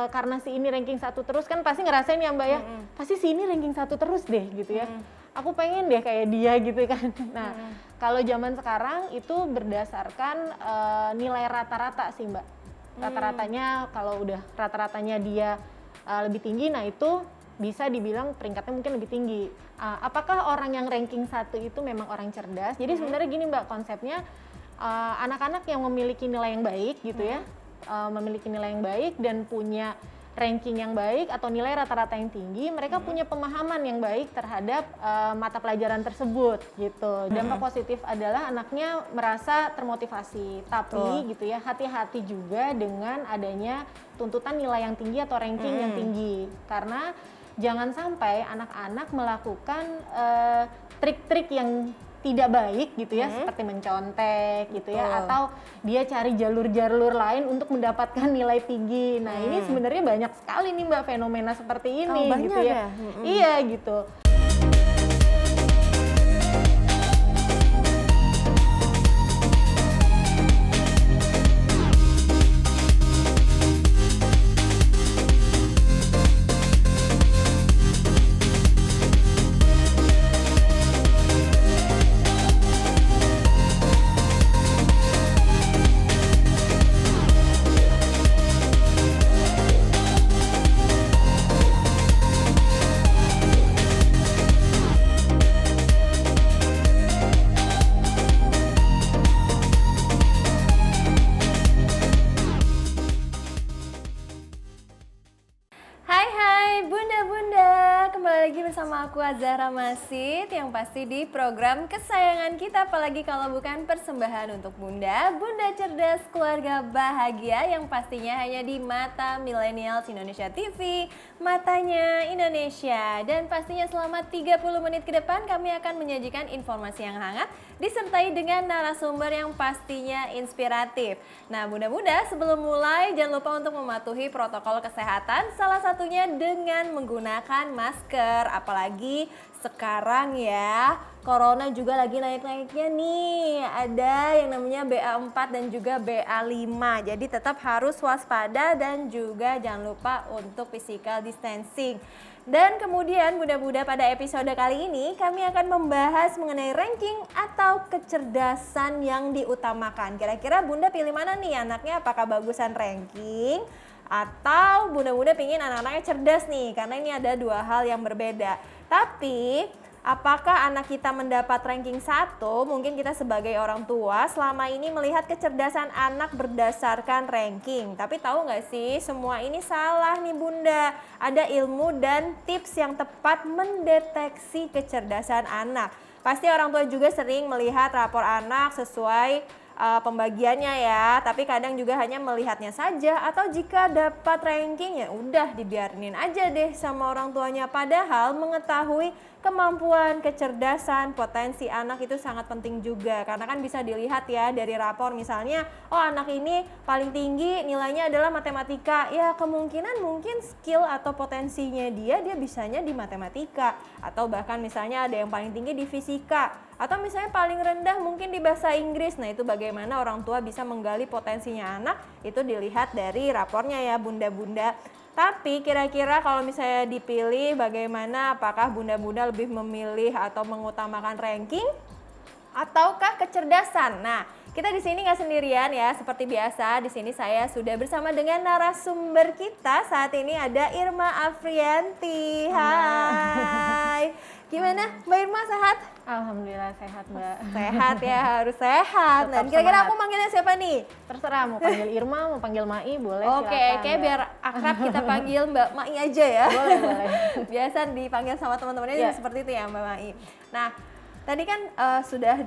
karena si ini ranking 1 terus kan pasti ngerasain ya Mbak ya, pasti si ini ranking 1 terus deh gitu ya. Aku pengen deh kayak dia gitu kan. Nah, kalau zaman sekarang itu berdasarkan nilai rata-rata sih Mbak. Rata-ratanya kalau udah rata-ratanya dia lebih tinggi, nah itu bisa dibilang peringkatnya mungkin lebih tinggi. Apakah orang yang ranking 1 itu memang orang cerdas? Jadi sebenarnya gini Mbak, konsepnya anak-anak yang memiliki nilai yang baik gitu ya, memiliki nilai yang baik dan punya ranking yang baik atau nilai rata-rata yang tinggi, mereka punya pemahaman yang baik terhadap mata pelajaran tersebut gitu. Dampak positif adalah anaknya merasa termotivasi, tapi gitu ya hati-hati juga dengan adanya tuntutan nilai yang tinggi atau ranking yang tinggi, karena jangan sampai anak-anak melakukan trik-trik yang tidak baik gitu ya, seperti mencontek gitu ya, atau dia cari jalur-jalur lain untuk mendapatkan nilai tinggi. Nah ini sebenarnya banyak sekali nih Mbak fenomena seperti ini gitu ya. Iya gitu. Bersama aku Azahra Masid, yang pasti di program kesayangan kita, apalagi kalau bukan persembahan untuk Bunda cerdas keluarga bahagia, yang pastinya hanya di Mata Millennials Indonesia TV, matanya Indonesia. Dan pastinya selama 30 menit ke depan kami akan menyajikan informasi yang hangat disertai dengan narasumber yang pastinya inspiratif. Nah Bunda-bunda, sebelum mulai jangan lupa untuk mematuhi protokol kesehatan, salah satunya dengan menggunakan masker. Apalagi sekarang ya, corona juga lagi naik-naiknya nih. Ada yang namanya BA4 dan juga BA5. Jadi tetap harus waspada dan juga jangan lupa untuk physical distancing. Dan kemudian Bunda-bunda, pada episode kali ini kami akan membahas mengenai ranking atau kecerdasan yang diutamakan. Kira-kira Bunda pilih mana nih anaknya? Apakah bagusan ranking? Atau Bunda-bunda pingin anak-anaknya cerdas nih, karena ini ada dua hal yang berbeda. Tapi apakah anak kita mendapat ranking 1? Mungkin kita sebagai orang tua selama ini melihat kecerdasan anak berdasarkan ranking. Tapi tahu nggak sih, semua ini salah nih Bunda. Ada ilmu dan tips yang tepat mendeteksi kecerdasan anak. Pasti orang tua juga sering melihat rapor anak sesuai pembagiannya ya, tapi kadang juga hanya melihatnya saja, atau jika dapat ranking ya udah dibiarin aja deh sama orang tuanya. Padahal mengetahui kemampuan, kecerdasan, potensi anak itu sangat penting juga, karena kan bisa dilihat ya dari rapor, misalnya oh anak ini paling tinggi nilainya adalah matematika, ya kemungkinan mungkin skill atau potensinya dia bisanya di matematika, atau bahkan misalnya ada yang paling tinggi di fisika, atau misalnya paling rendah mungkin di bahasa Inggris. Nah itu bagaimana orang tua bisa menggali potensinya anak, itu dilihat dari rapornya ya Bunda-bunda. Tapi kira-kira kalau misalnya dipilih bagaimana, apakah Bunda-bunda lebih memilih atau mengutamakan ranking ataukah kecerdasan? Nah, kita di sini nggak sendirian ya, seperti biasa di sini saya sudah bersama dengan narasumber kita. Saat ini ada Irma Afrianti. Hai. Gimana Mbak Irma, sehat? Alhamdulillah sehat Mbak. Sehat ya, harus sehat. Dan kira-kira aku manggilnya siapa nih? Terserah, mau panggil Irma, mau panggil Mai, boleh. Oke, kayak biar akrab kita panggil Mbak Mai aja ya. Boleh. Biasa dipanggil sama teman-temannya juga seperti itu ya Mbak Mai. Nah, tadi kan sudah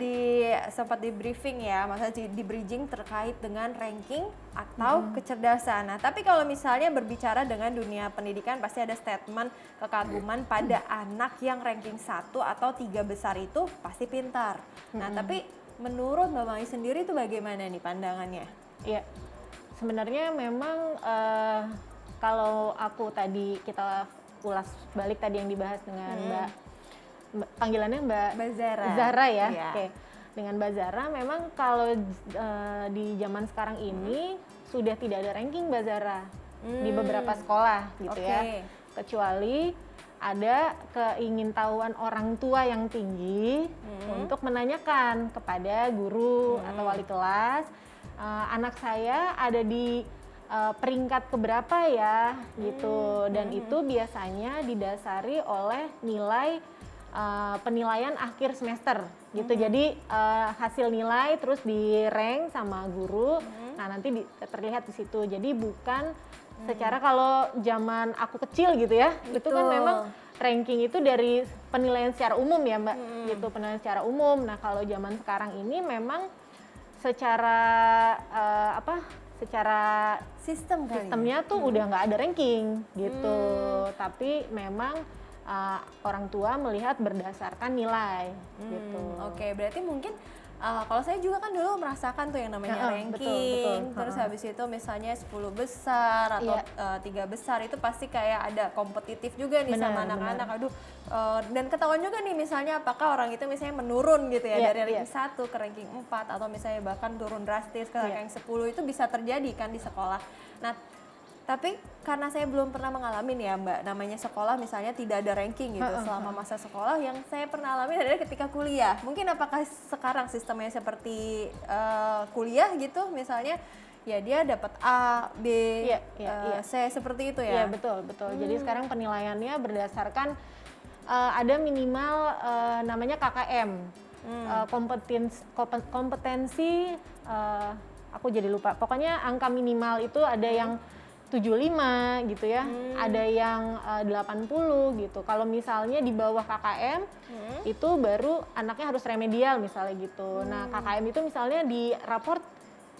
sempat di briefing ya, maksudnya di bridging terkait dengan ranking atau kecerdasan. Nah, tapi kalau misalnya berbicara dengan dunia pendidikan, pasti ada statement kekaguman pada anak yang ranking 1 atau 3 besar itu pasti pintar. Nah, tapi menurut Mbak Mai sendiri itu bagaimana nih pandangannya? Iya, sebenarnya memang kalau aku tadi kita ulas balik tadi yang dibahas dengan panggilannya Mbak Zahra ya. Iya. Oke. Dengan Mbak Zahra memang kalau di zaman sekarang ini sudah tidak ada ranking Mbak Zahra. di beberapa sekolah gitu ya. Kecuali ada keingintahuan orang tua yang tinggi untuk menanyakan kepada guru atau wali kelas, anak saya ada di peringkat keberapa ya gitu, dan itu biasanya didasari oleh nilai penilaian akhir semester gitu. Jadi hasil nilai terus di rank sama guru, nah nanti terlihat di situ. Jadi bukan secara kalau zaman aku kecil gitu ya, itu kan memang ranking itu dari penilaian secara umum ya Mbak, gitu, penilaian secara umum. Nah kalau zaman sekarang ini memang secara secara sistemnya tuh udah nggak ada ranking gitu, tapi memang orang tua melihat berdasarkan nilai gitu. Oke, berarti mungkin kalau saya juga kan dulu merasakan tuh yang namanya ranking, betul. terus habis itu misalnya 10 besar atau 3 besar itu pasti kayak ada kompetitif juga nih sama anak-anak. Aduh, dan ketahuan juga nih misalnya apakah orang itu misalnya menurun gitu ya dari ranking 1 ke ranking 4 atau misalnya bahkan turun drastis ke ranking 10, itu bisa terjadi kan di sekolah. Nah, tapi karena saya belum pernah mengalami nih ya Mbak, namanya sekolah misalnya tidak ada ranking gitu selama masa sekolah, yang saya pernah alami adalah ketika kuliah. Mungkin apakah sekarang sistemnya seperti kuliah gitu, misalnya ya dia dapat A, B, C seperti itu ya? Iya betul. Jadi sekarang penilaiannya berdasarkan ada minimal namanya KKM, kompetensi aku jadi lupa. Pokoknya angka minimal itu ada yang 75 gitu ya, ada yang 80 gitu. Kalau misalnya di bawah KKM itu baru anaknya harus remedial misalnya gitu. Nah KKM itu misalnya di raport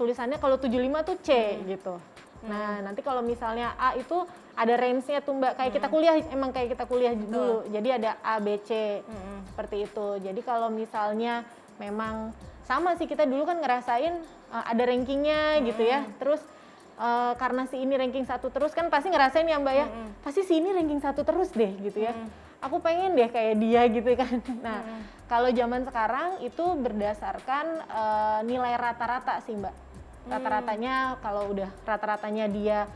tulisannya kalau 75 tuh C gitu. Nah nanti kalau misalnya A itu ada range-nya tuh Mbak, kayak kita kuliah, emang kayak kita kuliah dulu. Jadi ada A, B, C seperti itu. Jadi kalau misalnya memang sama sih, kita dulu kan ngerasain ada rankingnya gitu ya. Terus karena si ini ranking 1 terus kan pasti ngerasain ya Mbak ya, pasti si ini ranking 1 terus deh gitu ya. Aku pengen deh kayak dia gitu kan. Nah kalau zaman sekarang itu berdasarkan nilai rata-rata sih Mbak. Rata-ratanya kalau udah rata-ratanya dia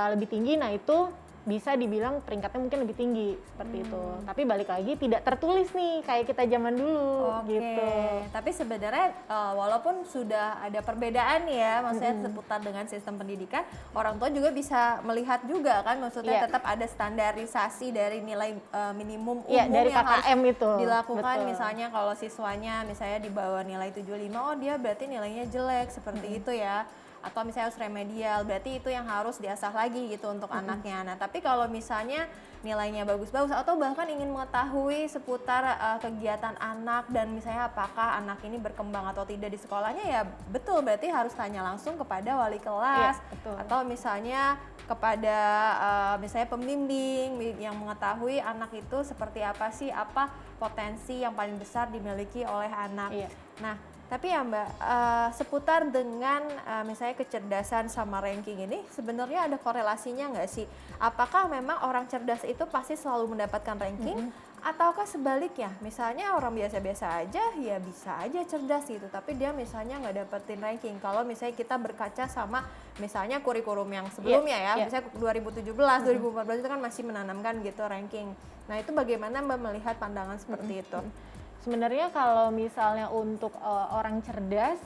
lebih tinggi, nah itu bisa dibilang peringkatnya mungkin lebih tinggi seperti itu. Tapi balik lagi tidak tertulis nih kayak kita zaman dulu gitu. Tapi sebenarnya walaupun sudah ada perbedaan ya, maksudnya seputar dengan sistem pendidikan, orang tua juga bisa melihat juga kan, maksudnya tetap ada standarisasi dari nilai minimum umum dari yang KKM harus itu dilakukan. Misalnya kalau siswanya misalnya di bawah nilai 75, oh dia berarti nilainya jelek seperti itu ya. Atau misalnya harus remedial, berarti itu yang harus diasah lagi gitu untuk anaknya. Nah tapi kalau misalnya nilainya bagus-bagus atau bahkan ingin mengetahui seputar kegiatan anak dan misalnya apakah anak ini berkembang atau tidak di sekolahnya, ya betul, berarti harus tanya langsung kepada wali kelas atau misalnya kepada misalnya pembimbing yang mengetahui anak itu seperti apa sih, apa potensi yang paling besar dimiliki oleh anak. Nah tapi ya Mbak, seputar dengan misalnya kecerdasan sama ranking ini, sebenarnya ada korelasinya nggak sih? Apakah memang orang cerdas itu pasti selalu mendapatkan ranking? Ataukah sebaliknya, misalnya orang biasa-biasa aja, ya bisa aja cerdas gitu, tapi dia misalnya nggak dapetin ranking. Kalau misalnya kita berkaca sama misalnya kurikulum yang sebelumnya misalnya 2017, 2014 itu kan masih menanamkan gitu ranking. Nah itu bagaimana Mbak melihat pandangan seperti itu? Sebenarnya kalau misalnya untuk orang cerdas,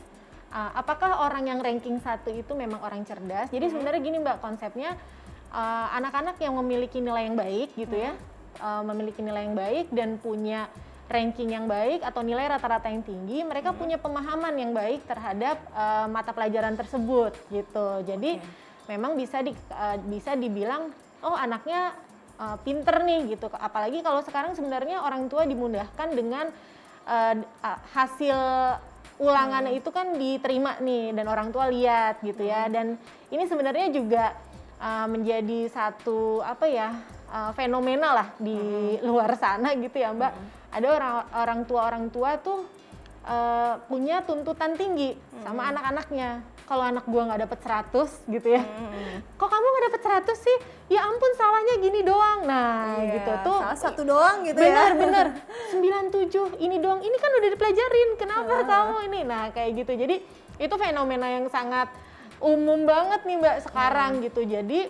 apakah orang yang ranking 1 itu memang orang cerdas? Jadi sebenarnya gini Mbak, konsepnya anak-anak yang memiliki nilai yang baik gitu ya, memiliki nilai yang baik dan punya ranking yang baik atau nilai rata-rata yang tinggi, mereka punya pemahaman yang baik terhadap mata pelajaran tersebut gitu. Jadi memang bisa dibilang, oh anaknya pinter nih gitu. Apalagi kalau sekarang sebenarnya orang tua dimudahkan dengan hasil ulangannya itu kan diterima nih dan orang tua lihat gitu ya. Dan ini sebenarnya juga menjadi satu fenomena lah di luar sana gitu ya Mbak. Ada orang tua tuh punya tuntutan tinggi sama anak-anaknya. Kalau anak gua nggak dapet 100 gitu ya, kok kamu nggak dapet 100 sih? Ya ampun, salahnya gini doang. Nah gitu tuh, salah satu doang gitu ya. Bener 97 ini doang, ini kan udah dipelajarin, kenapa kamu ini? Nah kayak gitu, jadi itu fenomena yang sangat umum banget nih Mbak sekarang gitu. Jadi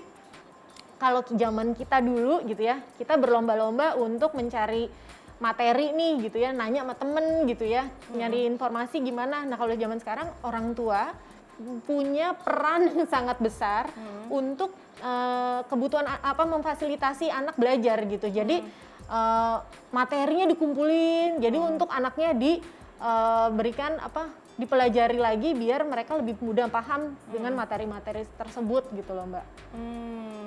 kalau zaman kita dulu gitu ya, kita berlomba-lomba untuk mencari materi nih gitu ya, nanya sama temen gitu ya, nyari informasi gimana. Nah kalau zaman sekarang orang tua punya peran yang sangat besar untuk kebutuhan memfasilitasi anak belajar gitu. Jadi materinya dikumpulin, jadi untuk anaknya diberikan dipelajari lagi biar mereka lebih mudah paham dengan materi-materi tersebut gitu loh Mbak.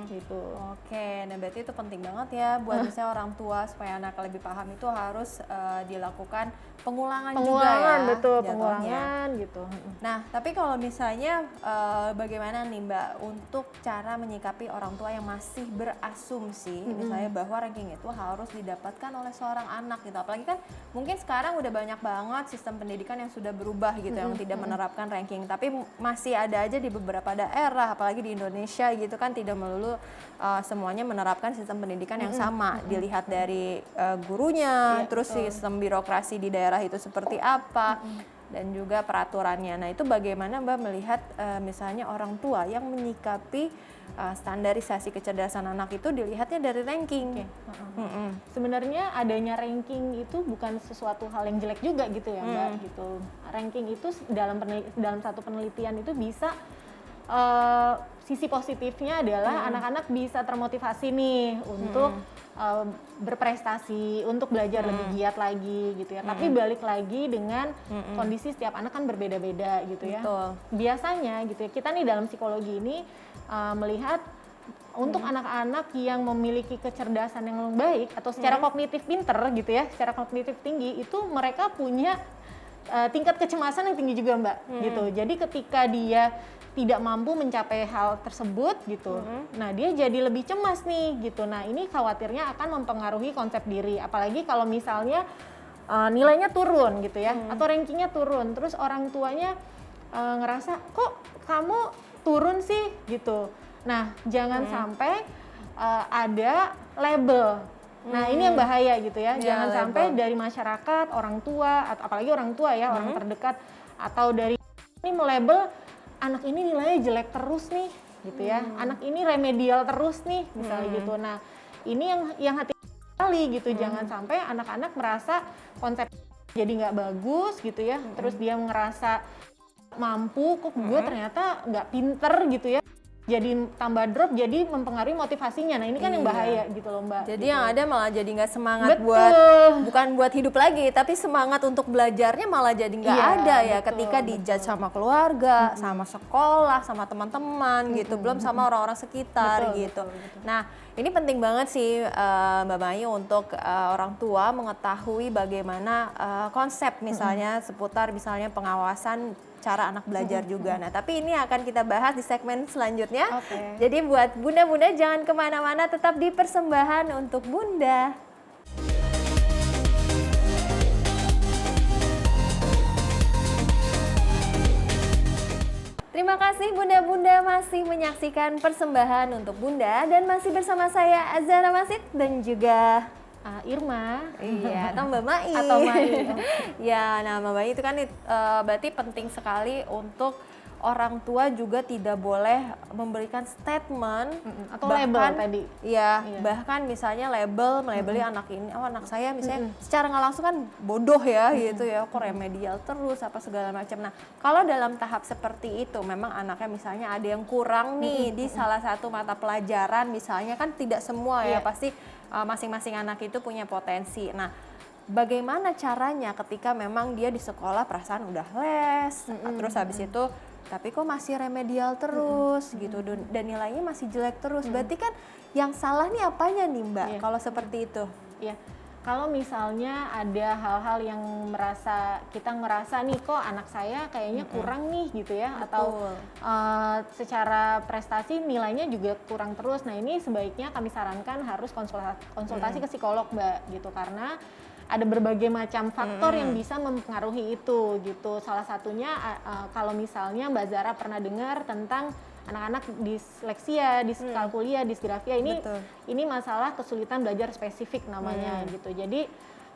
Gitu. Oke, nah berarti itu penting banget ya buat misalnya orang tua supaya anak lebih paham itu harus dilakukan pengulangan juga ya. Betul, jatuhnya. pengulangan gitu. Nah, tapi kalau misalnya bagaimana nih Mbak untuk cara menyikapi orang tua yang masih berasumsi misalnya bahwa ranking itu harus didapatkan oleh seorang anak gitu. Apalagi kan mungkin sekarang udah banyak banget sistem pendidikan yang sudah berubah gitu yang tidak menerapkan ranking, tapi masih ada aja di beberapa daerah apalagi di Indonesia gitu kan tidak melulu semuanya menerapkan sistem pendidikan yang sama. Dilihat dari gurunya, terus sistem birokrasi di daerah itu seperti apa dan juga peraturannya. Nah itu bagaimana Mbak melihat misalnya orang tua yang menyikapi standarisasi kecerdasan anak itu dilihatnya dari ranking. Sebenarnya adanya ranking itu bukan sesuatu hal yang jelek juga gitu ya Mbak gitu. Ranking itu dalam satu penelitian itu bisa sisi positifnya adalah anak-anak bisa termotivasi nih untuk berprestasi, untuk belajar lebih giat lagi gitu ya. Tapi balik lagi dengan kondisi setiap anak kan berbeda-beda gitu ya. Betul. Biasanya gitu ya, kita nih dalam psikologi ini melihat untuk anak-anak yang memiliki kecerdasan yang baik atau secara kognitif pinter gitu ya, secara kognitif tinggi, itu mereka punya tingkat kecemasan yang tinggi juga Mbak gitu. Jadi ketika dia tidak mampu mencapai hal tersebut gitu, nah dia jadi lebih cemas nih gitu. Nah ini khawatirnya akan mempengaruhi konsep diri, apalagi kalau misalnya nilainya turun gitu ya, atau rankingnya turun, terus orang tuanya ngerasa kok kamu turun sih gitu. Nah jangan sampai ada label. Nah ini yang bahaya gitu ya, jangan sampai dari masyarakat, orang tua, atau apalagi orang tua ya, orang terdekat, atau dari ini melabel anak ini nilainya jelek terus nih gitu ya, anak ini remedial terus nih misalnya gitu. Nah ini yang hati-hati sekali gitu, jangan sampai anak-anak merasa konsep jadi nggak bagus gitu ya, terus dia ngerasa mampu kok gue ternyata nggak pinter gitu ya, jadi tambah drop, jadi mempengaruhi motivasinya. Nah ini kan yang bahaya gitu loh Mbak. Jadi gitu. yang ada malah jadi nggak semangat bukan buat hidup lagi, tapi semangat untuk belajarnya malah jadi nggak ada ya ketika dijudge sama keluarga, sama sekolah, sama teman-teman gitu, belum sama orang-orang sekitar gitu. Nah ini penting banget sih Mbak Mayu untuk orang tua mengetahui bagaimana konsep misalnya seputar misalnya pengawasan cara anak belajar juga. Nah, tapi ini akan kita bahas di segmen selanjutnya. Jadi buat bunda-bunda jangan kemana-mana, tetap di Persembahan untuk Bunda. Terima kasih bunda-bunda masih menyaksikan Persembahan untuk Bunda dan masih bersama saya Azhara Masid dan juga Irma, iya, atau Mbak Mai. Atau Mai. Ya, nah Mbak Mai itu kan berarti penting sekali untuk orang tua juga tidak boleh memberikan statement atau label tadi. Iya, bahkan misalnya melabeli anak ini, oh anak saya misalnya secara nggak langsung kan bodoh ya gitu ya, kok remedial terus apa segala macam. Nah, kalau dalam tahap seperti itu memang anaknya misalnya ada yang kurang nih di salah satu mata pelajaran misalnya, kan tidak semua ya, pasti masing-masing anak itu punya potensi. Nah, bagaimana caranya ketika memang dia di sekolah perasaan udah les, terus habis itu tapi kok masih remedial terus gitu dan nilainya masih jelek terus. Berarti kan yang salah nih apanya nih Mbak kalau seperti itu? Iya. Kalau misalnya ada hal-hal yang kita ngerasa nih kok anak saya kayaknya kurang nih gitu ya, atau secara prestasi nilainya juga kurang terus. Nah ini sebaiknya kami sarankan harus konsultasi ke psikolog Mbak gitu, karena ada berbagai macam faktor yang bisa mempengaruhi itu gitu. Salah satunya kalau misalnya Mbak Zara pernah dengar tentang anak-anak disleksia, diskalkulia, disgrafia, ini masalah kesulitan belajar spesifik namanya gitu. Jadi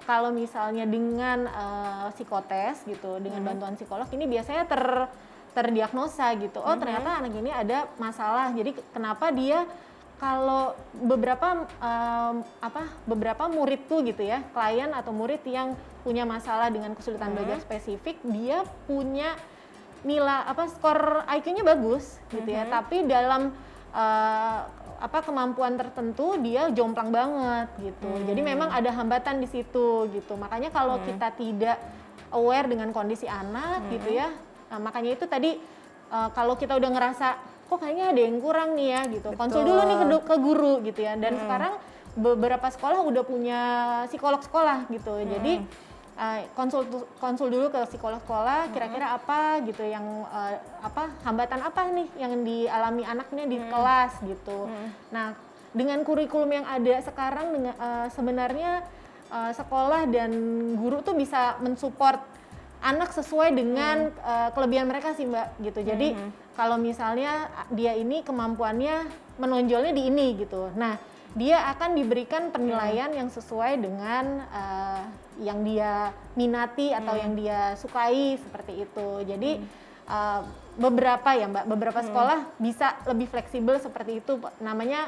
kalau misalnya dengan psikotes gitu, dengan bantuan psikolog, ini biasanya terdiagnosa gitu. Oh ternyata anak ini ada masalah. Jadi kenapa dia kalau beberapa beberapa murid tuh gitu ya, klien atau murid yang punya masalah dengan kesulitan belajar spesifik, dia punya nilai skor IQ-nya bagus gitu ya, tapi dalam kemampuan tertentu dia jomplang banget gitu. Jadi memang ada hambatan di situ gitu. Makanya kalau kita tidak aware dengan kondisi anak gitu ya, makanya itu tadi kalau kita udah ngerasa kok kayaknya ada yang kurang nih ya gitu, konsul dulu nih ke guru gitu ya. Dan sekarang beberapa sekolah udah punya psikolog sekolah gitu. Jadi konsul dulu ke psikolog sekolah, kira-kira apa gitu yang hambatan apa nih yang dialami anaknya di kelas gitu. Nah, dengan kurikulum yang ada sekarang sebenarnya sekolah dan guru tuh bisa mensupport anak sesuai dengan kelebihan mereka sih Mbak gitu. Jadi kalau misalnya dia ini kemampuannya menonjolnya di ini gitu. Nah, dia akan diberikan penilaian yang sesuai dengan yang dia minati atau yang dia sukai seperti itu. Jadi beberapa sekolah bisa lebih fleksibel seperti itu, namanya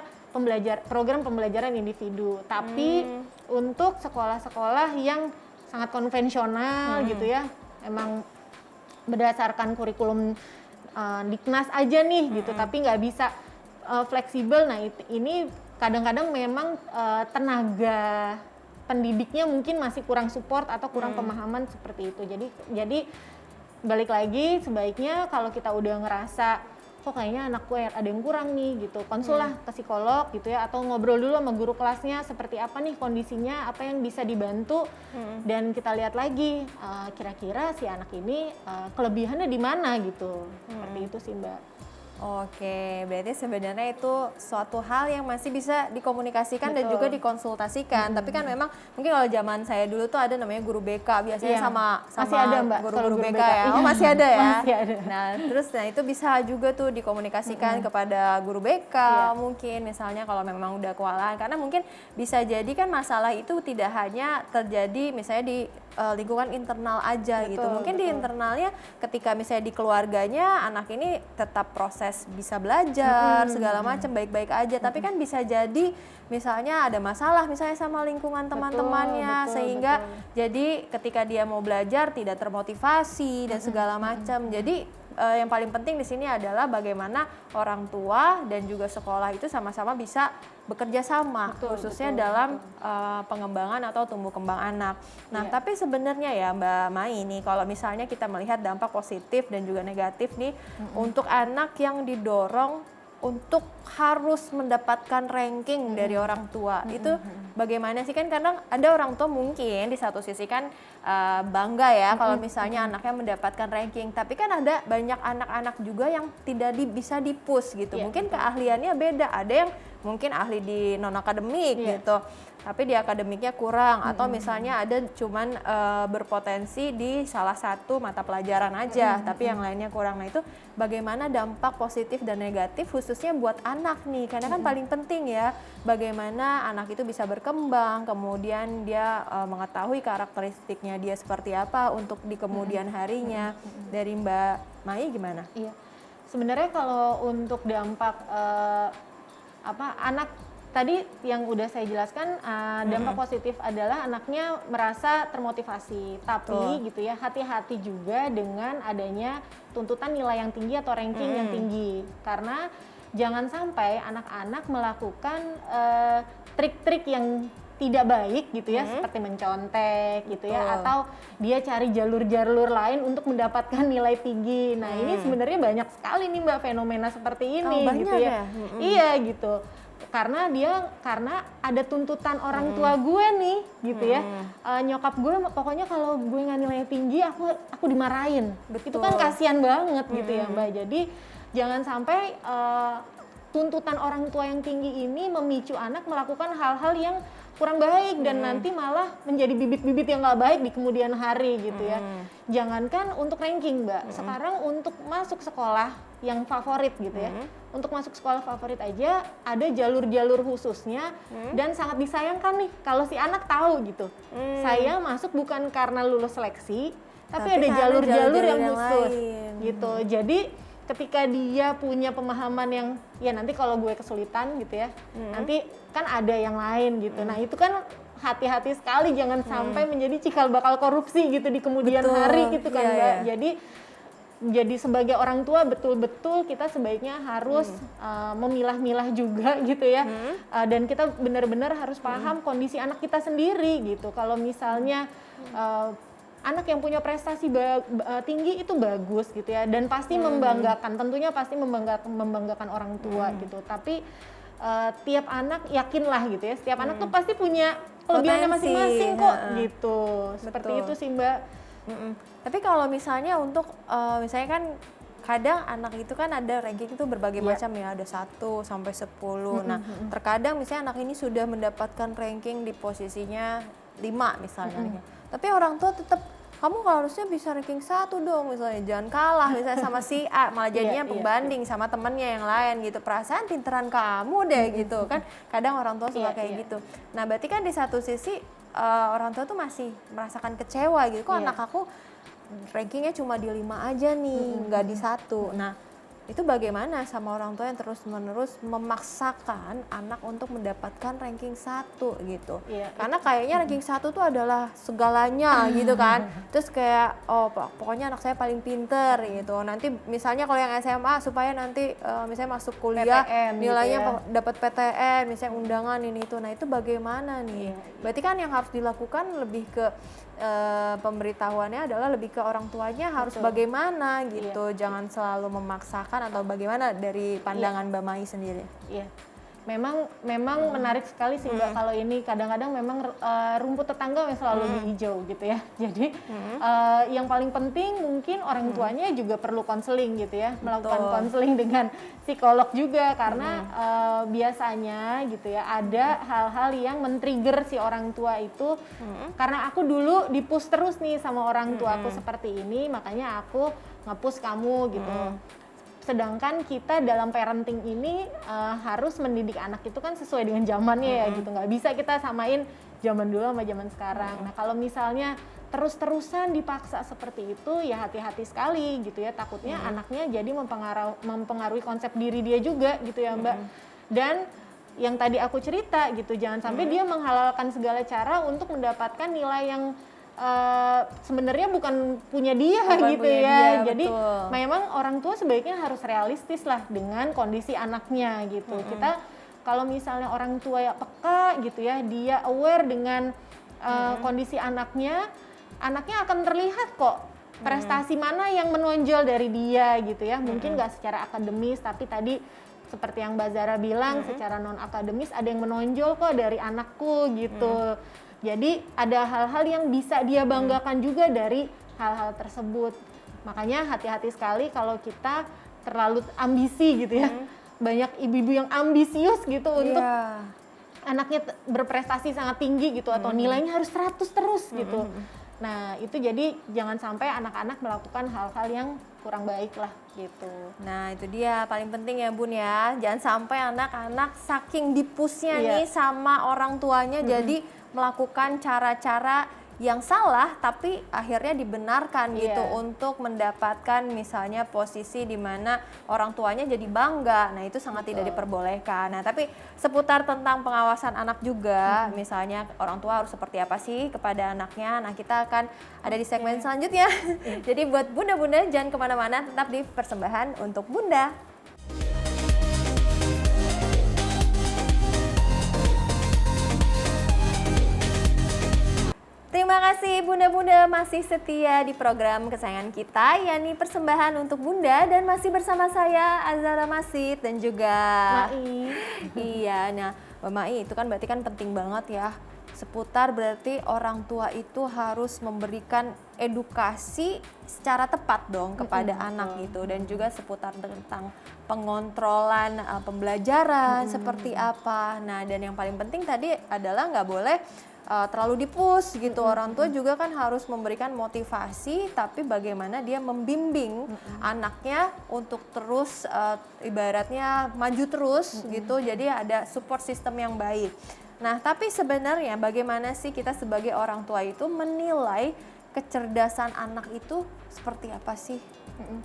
program pembelajaran individu. Tapi untuk sekolah-sekolah yang sangat konvensional gitu ya, emang berdasarkan kurikulum Diknas aja nih gitu, tapi nggak bisa fleksibel. Nah ini kadang-kadang memang tenaga pendidiknya mungkin masih kurang support atau kurang pemahaman seperti itu. Jadi balik lagi, sebaiknya kalau kita udah ngerasa kok kayaknya anakku ada yang kurang nih gitu, konsul lah ke psikolog gitu ya, atau ngobrol dulu sama guru kelasnya seperti apa nih kondisinya, apa yang bisa dibantu, dan kita lihat lagi kira-kira si anak ini kelebihannya di mana gitu. Seperti itu sih Mbak. Oke, berarti sebenarnya itu suatu hal yang masih bisa dikomunikasikan dan juga dikonsultasikan. Tapi kan memang mungkin kalau zaman saya dulu tuh ada namanya guru BK, biasanya sama masih ada Mbak, guru-guru BK ya. Iya. Oh masih ada ya? Masih ada. Nah terus itu bisa juga tuh dikomunikasikan kepada guru BK mungkin misalnya kalau memang udah kewalahan. Karena mungkin bisa jadi kan masalah itu tidak hanya terjadi misalnya di lingkungan internal aja gitu. Mungkin di internalnya ketika misalnya di keluarganya anak ini tetap proses bisa belajar segala macam baik-baik aja, tapi kan bisa jadi misalnya ada masalah misalnya sama lingkungan teman-temannya sehingga jadi ketika dia mau belajar tidak termotivasi dan segala macam. Jadi yang paling penting di sini adalah bagaimana orang tua dan juga sekolah itu sama-sama bisa bekerja sama, khususnya dalam pengembangan atau tumbuh kembang anak. Nah, tapi sebenarnya ya Mbak Mai ini kalau misalnya kita melihat dampak positif dan juga negatif nih untuk anak yang didorong untuk harus mendapatkan ranking dari orang tua, itu bagaimana sih? Kan kadang ada orang tua mungkin di satu sisi kan bangga ya kalau misalnya anaknya mendapatkan ranking, tapi kan ada banyak anak-anak juga yang tidak bisa di-push gitu. Mungkin keahliannya beda, ada yang mungkin ahli di non-akademik gitu, tapi di akademiknya kurang, atau misalnya ada cuman berpotensi di salah satu mata pelajaran aja, tapi yang lainnya kurang. Nah itu bagaimana dampak positif dan negatif khususnya buat anak nih, karena kan paling penting ya bagaimana anak itu bisa berkembang, kemudian dia mengetahui karakteristiknya dia seperti apa untuk di kemudian harinya. Dari Mbak Mai gimana? Iya, sebenarnya kalau untuk dampak anak tadi yang udah saya jelaskan, dampak positif adalah anaknya merasa termotivasi, tapi gitu ya hati-hati juga dengan adanya tuntutan nilai yang tinggi atau ranking yang tinggi, karena jangan sampai anak-anak melakukan trik-trik yang tidak baik gitu ya, seperti mencontek gitu ya, atau dia cari jalur-jalur lain untuk mendapatkan nilai tinggi. Nah ini sebenarnya banyak sekali nih Mbak fenomena seperti ini gitu ya. Iya gitu. Karena ada tuntutan orang tua gue nih gitu ya, nyokap gue pokoknya kalau gue nggak nilai tinggi aku dimarahin. Itu kan kasihan banget gitu ya Mbak. Jadi jangan sampai tuntutan orang tua yang tinggi ini memicu anak melakukan hal-hal yang kurang baik dan nanti malah menjadi bibit-bibit yang nggak baik di kemudian hari gitu ya. Jangankan untuk ranking Mbak, sekarang untuk masuk sekolah yang favorit gitu ya, untuk masuk sekolah favorit aja ada jalur-jalur khususnya, dan sangat disayangkan nih kalau si anak tahu gitu, saya masuk bukan karena lulus seleksi, tapi ada jalur-jalur yang khusus gitu. Jadi ketika dia punya pemahaman yang ya nanti kalau gue kesulitan gitu ya, nanti kan ada yang lain gitu. Nah itu kan hati-hati sekali jangan sampai menjadi cikal bakal korupsi gitu di kemudian hari gitu kan Mbak. Jadi sebagai orang tua betul-betul kita sebaiknya harus memilah-milah juga gitu ya. Dan kita benar-benar harus paham kondisi anak kita sendiri gitu. Kalau misalnya anak yang punya prestasi tinggi itu bagus gitu ya, dan pasti membanggakan, tentunya pasti membanggakan orang tua gitu. Tapi tiap anak yakinlah gitu ya, setiap anak tuh pasti punya kelebihannya masing-masing kok gitu. Seperti itu sih Mbak. Tapi kalau misalnya untuk misalnya kan kadang anak itu kan ada ranking itu berbagai macam ya, ada 1 sampai 10. Nah, terkadang misalnya anak ini sudah mendapatkan ranking di posisinya 5 misalnya. Tapi orang tua tetap, kamu harusnya bisa ranking 1 dong misalnya, jangan kalah misalnya sama si A, malah jadinya pembanding sama temennya yang lain gitu, perasaan pinteran kamu deh gitu kan, kadang orang tua suka kayak gitu. Nah berarti kan di satu sisi orang tua tuh masih merasakan kecewa gitu, kok anak aku rankingnya cuma di 5 aja nih, nggak di 1. Nah itu bagaimana sama orang tua yang terus-menerus memaksakan anak untuk mendapatkan ranking 1 gitu. Karena kayaknya ranking 1 tuh adalah segalanya gitu kan. Terus kayak, oh pokoknya anak saya paling pinter gitu. Nanti misalnya kalau yang SMA supaya nanti misalnya masuk kuliah PTN nilainya gitu ya. dapat PTN, misalnya undangan ini itu. Nah itu bagaimana nih? Berarti kan yang harus dilakukan lebih ke pemberitahuannya adalah lebih ke orang tuanya harus bagaimana gitu, jangan selalu memaksakan atau bagaimana dari pandangan Mbak Mai sendiri. Iya, memang menarik sekali sih Mbak kalau ini kadang-kadang memang rumput tetangga yang selalu lebih hijau gitu ya. Jadi yang paling penting mungkin orang tuanya juga perlu konseling gitu ya, melakukan konseling dengan psikolog juga karena biasanya gitu ya ada hal-hal yang men-trigger si orang tua itu karena aku dulu di-push terus nih sama orang tua aku seperti ini, makanya aku nge-push kamu gitu. Sedangkan kita dalam parenting ini harus mendidik anak itu kan sesuai dengan zamannya ya gitu, nggak bisa kita samain zaman dulu sama zaman sekarang. Nah kalau misalnya terus-terusan dipaksa seperti itu ya hati-hati sekali gitu ya, takutnya anaknya jadi mempengaruhi konsep diri dia juga gitu ya Mbak. Dan yang tadi aku cerita gitu, jangan sampai dia menghalalkan segala cara untuk mendapatkan nilai yang sebenarnya bukan punya dia gitu ya. Jadi memang orang tua sebaiknya harus realistis lah dengan kondisi anaknya gitu. Kita kalau misalnya orang tua ya peka gitu ya, dia aware dengan kondisi anaknya akan terlihat kok prestasi mana yang menonjol dari dia gitu ya. Mungkin nggak secara akademis, tapi tadi seperti yang Mbak Zara bilang secara non akademis ada yang menonjol kok dari anakku gitu. Jadi ada hal-hal yang bisa dia banggakan juga dari hal-hal tersebut. Makanya hati-hati sekali kalau kita terlalu ambisi gitu ya. Banyak ibu-ibu yang ambisius gitu untuk anaknya berprestasi sangat tinggi gitu atau nilainya harus 100 terus gitu. Nah itu jadi jangan sampai anak-anak melakukan hal-hal yang kurang baik lah gitu. Nah itu dia paling penting ya Bun ya, jangan sampai anak-anak saking dipusnya nih sama orang tuanya jadi melakukan cara-cara yang salah tapi akhirnya dibenarkan gitu untuk mendapatkan misalnya posisi di mana orang tuanya jadi bangga. Nah itu sangat tidak diperbolehkan. Nah tapi seputar tentang pengawasan anak juga, misalnya orang tua harus seperti apa sih kepada anaknya. Nah kita akan ada di segmen selanjutnya. Jadi buat bunda-bunda jangan kemana-mana, tetap di Persembahan untuk Bunda. Terima kasih bunda-bunda masih setia di program kesayangan kita, yakni Persembahan untuk Bunda, dan masih bersama saya Azhara Masid dan juga Mai. Iya, nah Mbak Mai itu kan berarti kan penting banget ya seputar berarti orang tua itu harus memberikan edukasi secara tepat dong kepada anak gitu, dan juga seputar tentang pengontrolan pembelajaran seperti apa. Nah dan yang paling penting tadi adalah nggak boleh terlalu di-push gitu. Orang tua juga kan harus memberikan motivasi, tapi bagaimana dia membimbing anaknya untuk terus ibaratnya maju terus gitu. Jadi ada support system yang baik. Nah, tapi sebenarnya bagaimana sih kita sebagai orang tua itu menilai kecerdasan anak itu seperti apa sih?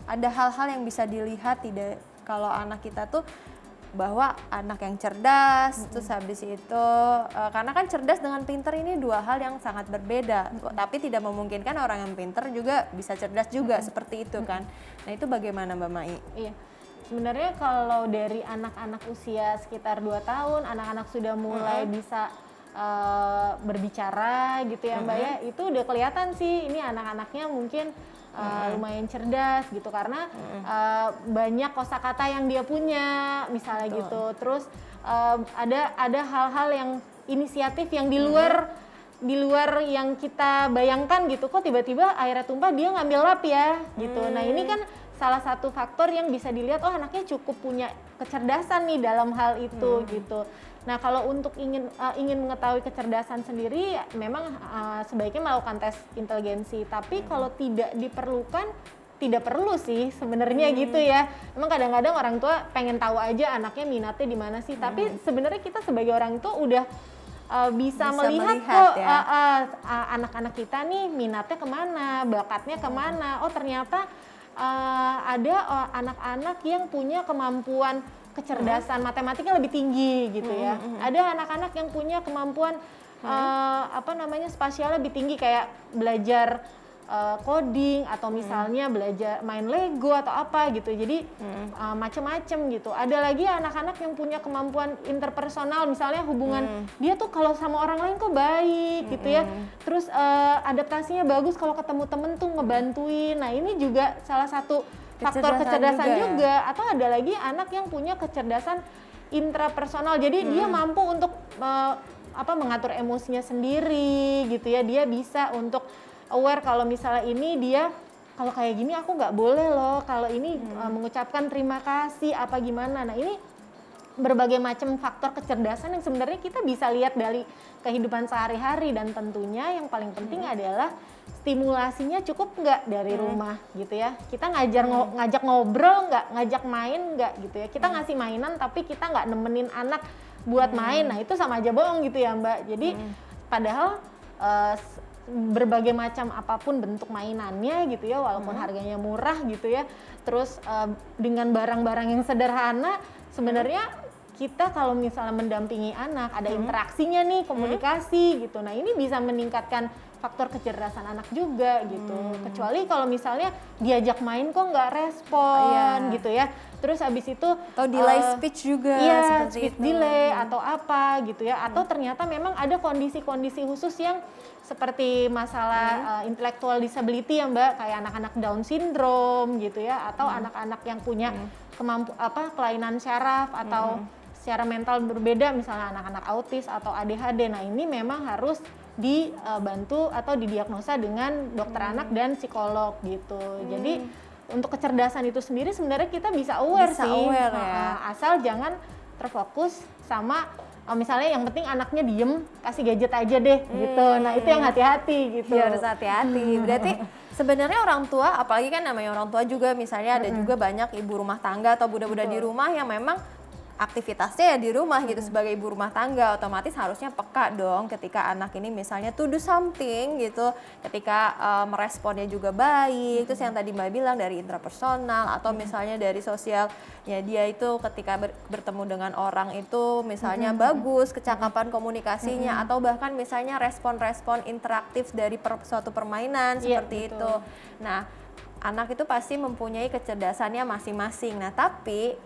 Ada hal-hal yang bisa dilihat tidak kalau anak kita tuh bahwa anak yang cerdas, terus habis itu karena kan cerdas dengan pinter ini dua hal yang sangat berbeda, tapi tidak memungkinkan orang yang pinter juga bisa cerdas juga seperti itu kan. Nah itu bagaimana Mbak Mai? Iya, sebenarnya kalau dari anak-anak usia sekitar 2 tahun, anak-anak sudah mulai bisa berbicara gitu ya Mbak ya, itu udah kelihatan sih ini anak-anaknya mungkin lumayan cerdas gitu karena banyak kosakata yang dia punya misalnya gitu. Terus ada hal-hal yang inisiatif yang di luar yang kita bayangkan gitu, kok tiba-tiba airnya tumpah dia ngambil lap ya gitu. Nah ini kan salah satu faktor yang bisa dilihat, oh anaknya cukup punya kecerdasan nih dalam hal itu gitu. Nah kalau untuk ingin mengetahui kecerdasan sendiri, memang sebaiknya melakukan tes inteligensi. Tapi kalau tidak diperlukan, tidak perlu sih sebenarnya gitu ya. Emang kadang-kadang orang tua pengen tahu aja anaknya minatnya di mana sih. Tapi sebenarnya kita sebagai orang tua udah bisa melihat kok ya. Anak-anak kita nih minatnya kemana, bakatnya kemana. Oh ternyata ada anak-anak yang punya kemampuan kecerdasan matematiknya lebih tinggi gitu ya. Ada anak-anak yang punya kemampuan spasialnya lebih tinggi kayak belajar coding atau misalnya belajar main Lego atau apa gitu. Jadi macem-macem gitu. Ada lagi anak-anak yang punya kemampuan interpersonal, misalnya hubungan dia tuh kalau sama orang lain kok baik gitu ya. Terus adaptasinya bagus kalau ketemu temen tuh ngebantuin. Nah ini juga salah satu faktor kecerdasan juga. Atau ada lagi anak yang punya kecerdasan intrapersonal. Jadi dia mampu untuk mengatur emosinya sendiri gitu ya. Dia bisa untuk aware kalau misalnya ini dia kalau kayak gini aku nggak boleh loh. Kalau ini mengucapkan terima kasih apa gimana. Nah ini berbagai macam faktor kecerdasan yang sebenarnya kita bisa lihat dari kehidupan sehari-hari, dan tentunya yang paling penting adalah stimulasinya cukup nggak dari rumah gitu ya. Kita ngajak ngobrol nggak, ngajak main nggak gitu ya. Kita ngasih mainan tapi kita nggak nemenin anak buat main. Nah itu sama aja bohong gitu ya Mbak. Jadi padahal berbagai macam apapun bentuk mainannya gitu ya, walaupun harganya murah gitu ya. Terus dengan barang-barang yang sederhana sebenarnya kita kalau misalnya mendampingi anak, ada interaksinya nih, komunikasi gitu. Nah ini bisa meningkatkan faktor kecerdasan anak juga gitu. Kecuali kalau misalnya diajak main kok nggak respon gitu ya. Terus habis itu atau delay speech juga, speech delay atau apa gitu ya. Atau ternyata memang ada kondisi-kondisi khusus yang seperti masalah intellectual disability ya Mbak, kayak anak-anak Down syndrome gitu ya, atau anak-anak yang punya kelainan syaraf atau secara mental berbeda, misalnya anak-anak autis atau ADHD. Nah ini memang harus dibantu atau didiagnosa dengan dokter anak dan psikolog gitu. Jadi untuk kecerdasan itu sendiri sebenarnya kita bisa aware ya. Asal jangan terfokus sama misalnya yang penting anaknya diem, kasih gadget aja deh gitu. Nah itu yang hati-hati gitu. Ya, harus hati-hati. Berarti sebenarnya orang tua, apalagi kan namanya orang tua juga, misalnya ada juga banyak ibu rumah tangga atau budak-budak di rumah yang memang aktivitasnya ya di rumah gitu. Sebagai ibu rumah tangga otomatis harusnya peka dong ketika anak ini misalnya to do something gitu, ketika meresponnya juga baik. Terus yang tadi Mbak bilang dari intrapersonal atau misalnya dari sosial ya, dia itu ketika bertemu dengan orang itu misalnya bagus kecakapan komunikasinya, atau bahkan misalnya respon-respon interaktif dari suatu permainan seperti itu. Nah anak itu pasti mempunyai kecerdasannya masing-masing. Nah tapi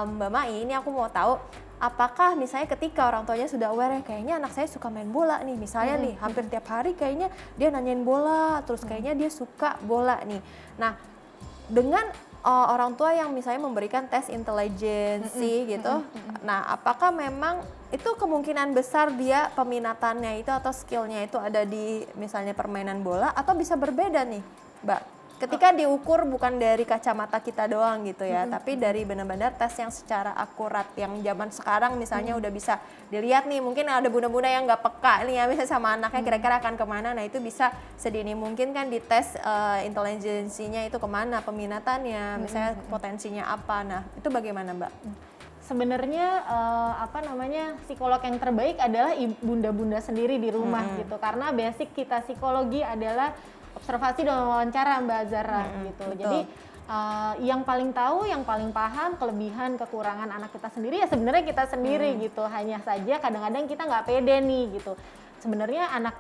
Mbak Mai, ini aku mau tahu apakah misalnya ketika orang tuanya sudah aware, kayaknya anak saya suka main bola nih, misalnya nih hampir tiap hari kayaknya dia nanyain bola, terus kayaknya dia suka bola nih. Nah dengan orang tua yang misalnya memberikan tes intelijensi gitu, nah apakah memang itu kemungkinan besar dia peminatannya itu atau skillnya itu ada di misalnya permainan bola, atau bisa berbeda nih Mbak? Ketika diukur bukan dari kacamata kita doang gitu ya, tapi dari benar-benar tes yang secara akurat, yang zaman sekarang misalnya udah bisa dilihat nih, mungkin ada bunda-bunda yang nggak peka nih ya misalnya sama anaknya kira-kira akan kemana. Nah itu bisa sedini mungkin kan dites intelijensinya itu kemana, peminatannya, misalnya potensinya apa. Nah itu bagaimana Mbak? Sebenarnya psikolog yang terbaik adalah bunda-bunda sendiri di rumah gitu, karena basic kita psikologi adalah observasi dan wawancara Mbak Zara gitu. Betul. Jadi yang paling tahu, yang paling paham kelebihan kekurangan anak kita sendiri ya sebenarnya kita sendiri gitu. Hanya saja kadang-kadang kita nggak pede nih gitu. Sebenarnya anak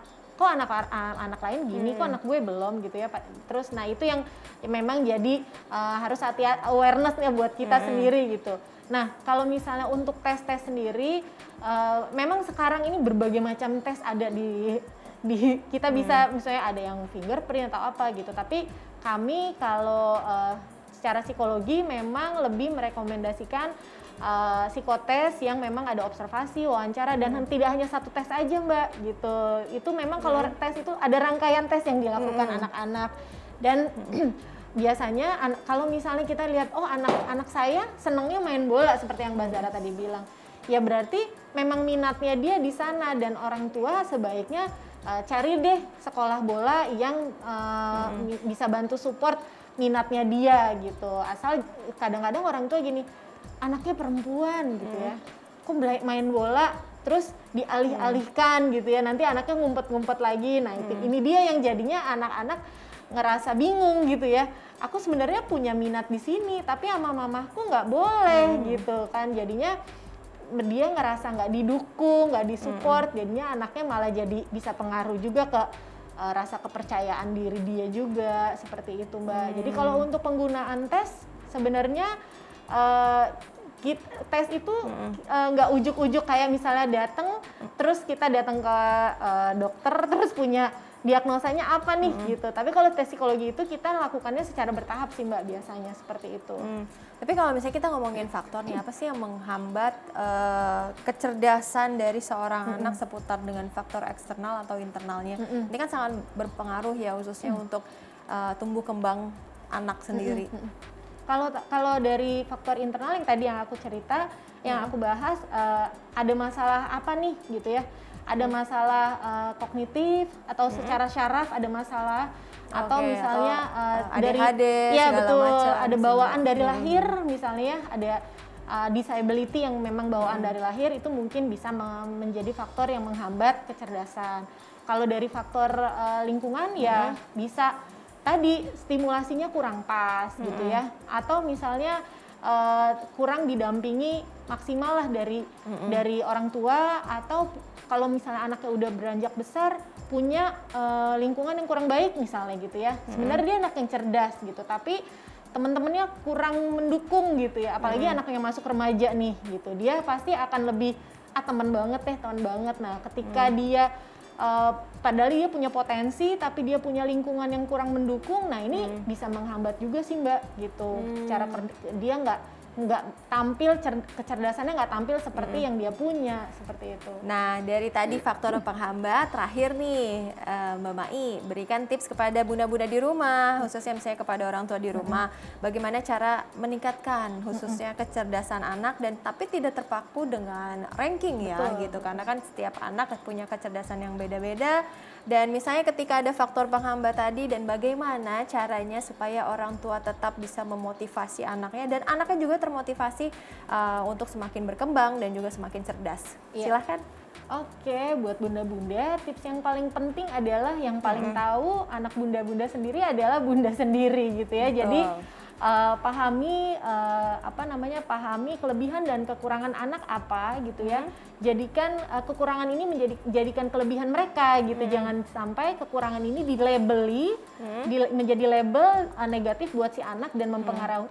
lain gini, kok anak gue belum gitu ya. Terus nah itu yang memang jadi harus hati-hati awareness-nya buat kita sendiri gitu. Nah kalau misalnya untuk tes-tes sendiri, memang sekarang ini berbagai macam tes ada di kita bisa misalnya ada yang fingerprint atau apa gitu. Tapi kami kalau secara psikologi memang lebih merekomendasikan psikotes yang memang ada observasi, wawancara dan tidak hanya satu tes aja Mbak gitu. Itu memang kalau tes itu ada rangkaian tes yang dilakukan anak-anak dan biasanya kalau misalnya kita lihat anak saya senangnya main bola seperti yang Mbak Zara tadi bilang, ya berarti memang minatnya dia di sana dan orang tua sebaiknya cari deh sekolah bola yang bisa bantu support minatnya dia gitu. Asal kadang-kadang orang tua gini, anaknya perempuan gitu ya, kok main bola terus dialih-alihkan gitu ya, nanti anaknya ngumpet-ngumpet lagi. Nah ini dia yang jadinya anak-anak ngerasa bingung gitu ya, aku sebenarnya punya minat di sini tapi sama mamahku nggak boleh gitu kan, jadinya dia ngerasa nggak didukung, nggak disupport, jadinya anaknya malah jadi bisa pengaruh juga ke rasa kepercayaan diri dia juga, seperti itu Mbak. Jadi kalau untuk penggunaan tes sebenarnya tes itu nggak ujuk-ujuk kayak misalnya terus kita datang ke dokter terus punya diagnosanya apa nih gitu. Tapi kalau tes psikologi itu kita lakukannya secara bertahap sih Mbak, biasanya seperti itu. Tapi kalau misalnya kita ngomongin faktor nih, apa sih yang menghambat kecerdasan dari seorang anak seputar dengan faktor eksternal atau internalnya? Ini kan sangat berpengaruh ya khususnya untuk tumbuh kembang anak sendiri. Kalau dari faktor internal yang tadi yang aku cerita, yang aku bahas, ada masalah apa nih gitu ya? Ada masalah kognitif atau secara syaraf ada masalah, atau misalnya dari ADHD, ya segala betul, macam, ada bawaan dari lahir misalnya, ada disability yang memang bawaan dari lahir, itu mungkin bisa menjadi faktor yang menghambat kecerdasan. Kalau dari faktor lingkungan ya bisa tadi stimulasinya kurang pas gitu ya, atau misalnya kurang didampingi maksimal lah dari orang tua, atau kalau misalnya anaknya udah beranjak besar punya lingkungan yang kurang baik misalnya gitu ya. Sebenarnya dia anak yang cerdas gitu, tapi teman-temannya kurang mendukung gitu ya, apalagi anaknya masuk remaja nih gitu, dia pasti akan lebih teman banget. Nah ketika dia padahal dia punya potensi tapi dia punya lingkungan yang kurang mendukung, nah ini bisa menghambat juga sih Mbak gitu. Cara dia nggak tampil, kecerdasannya nggak tampil seperti yang dia punya, seperti itu. Nah dari tadi faktor penghambat, terakhir nih Mbak Mai berikan tips kepada bunda-bunda di rumah, khususnya misalnya kepada orang tua di rumah, bagaimana cara meningkatkan khususnya kecerdasan anak dan tapi tidak terpaku dengan ranking ya. Betul, gitu, karena kan setiap anak punya kecerdasan yang beda-beda. Dan misalnya ketika ada faktor penghambat tadi, dan bagaimana caranya supaya orang tua tetap bisa memotivasi anaknya dan anaknya juga termotivasi untuk semakin berkembang dan juga semakin cerdas. Silahkan. Oke, buat bunda-bunda, tips yang paling penting adalah yang paling tahu anak bunda-bunda sendiri adalah bunda sendiri gitu ya. Betul. Jadi pahami kelebihan dan kekurangan anak apa gitu ya. Jadikan kekurangan ini jadikan kelebihan mereka gitu. Jangan sampai kekurangan ini dilabeli menjadi label negatif buat si anak dan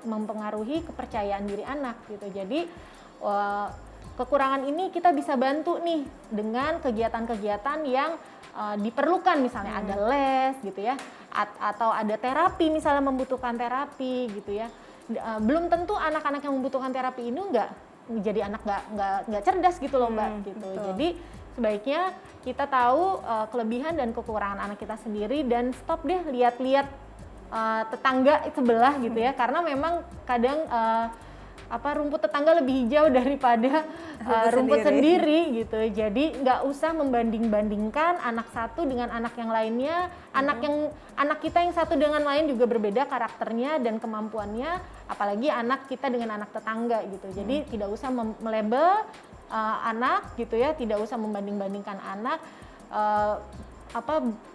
mempengaruhi kepercayaan diri anak gitu. Jadi kekurangan ini kita bisa bantu nih dengan kegiatan-kegiatan yang diperlukan, misalnya ada les gitu ya, atau ada terapi misalnya membutuhkan terapi gitu ya. Belum tentu anak-anak yang membutuhkan terapi ini jadi anak nggak cerdas gitu loh Mbak gitu. Betul. Jadi sebaiknya kita tahu kelebihan dan kekurangan anak kita sendiri dan stop deh lihat-lihat tetangga sebelah gitu ya, karena memang kadang rumput tetangga lebih hijau daripada rumput sendiri gitu. Jadi nggak usah membanding-bandingkan anak satu dengan anak yang lainnya. Anak kita yang satu dengan lain juga berbeda karakternya dan kemampuannya, apalagi anak kita dengan anak tetangga gitu. Jadi tidak usah melabel anak gitu ya, tidak usah membanding-bandingkan anak.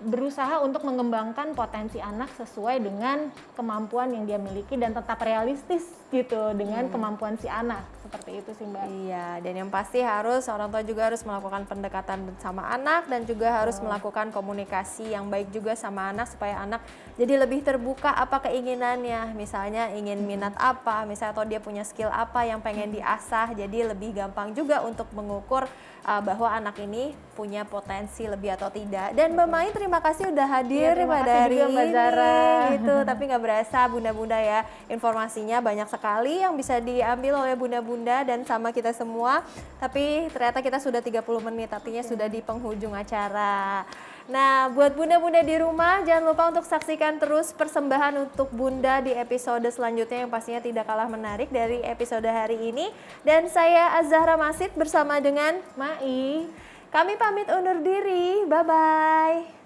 berusaha untuk mengembangkan potensi anak sesuai dengan kemampuan yang dia miliki dan tetap realistis gitu dengan kemampuan si anak, seperti itu sih Mbak. Iya, dan yang pasti orang tua juga harus melakukan pendekatan sama anak dan juga harus melakukan komunikasi yang baik juga sama anak supaya anak jadi lebih terbuka apa keinginannya, misalnya ingin minat apa, misalnya atau dia punya skill apa yang pengen diasah, jadi lebih gampang juga untuk mengukur bahwa anak ini punya potensi lebih atau tidak. Dan Mbak Mai, terima kasih udah hadir pada hari Mbak ini Zara. gitu. Tapi nggak berasa bunda-bunda ya, informasinya banyak sekali yang bisa diambil oleh bunda-bunda dan sama kita semua. Tapi ternyata kita sudah 30 menit, artinya sudah di penghujung acara. Nah, buat bunda-bunda di rumah, jangan lupa untuk saksikan terus persembahan untuk bunda di episode selanjutnya yang pastinya tidak kalah menarik dari episode hari ini. Dan saya Az-Zahra Masid bersama dengan Mai. kami pamit undur diri. Bye-bye.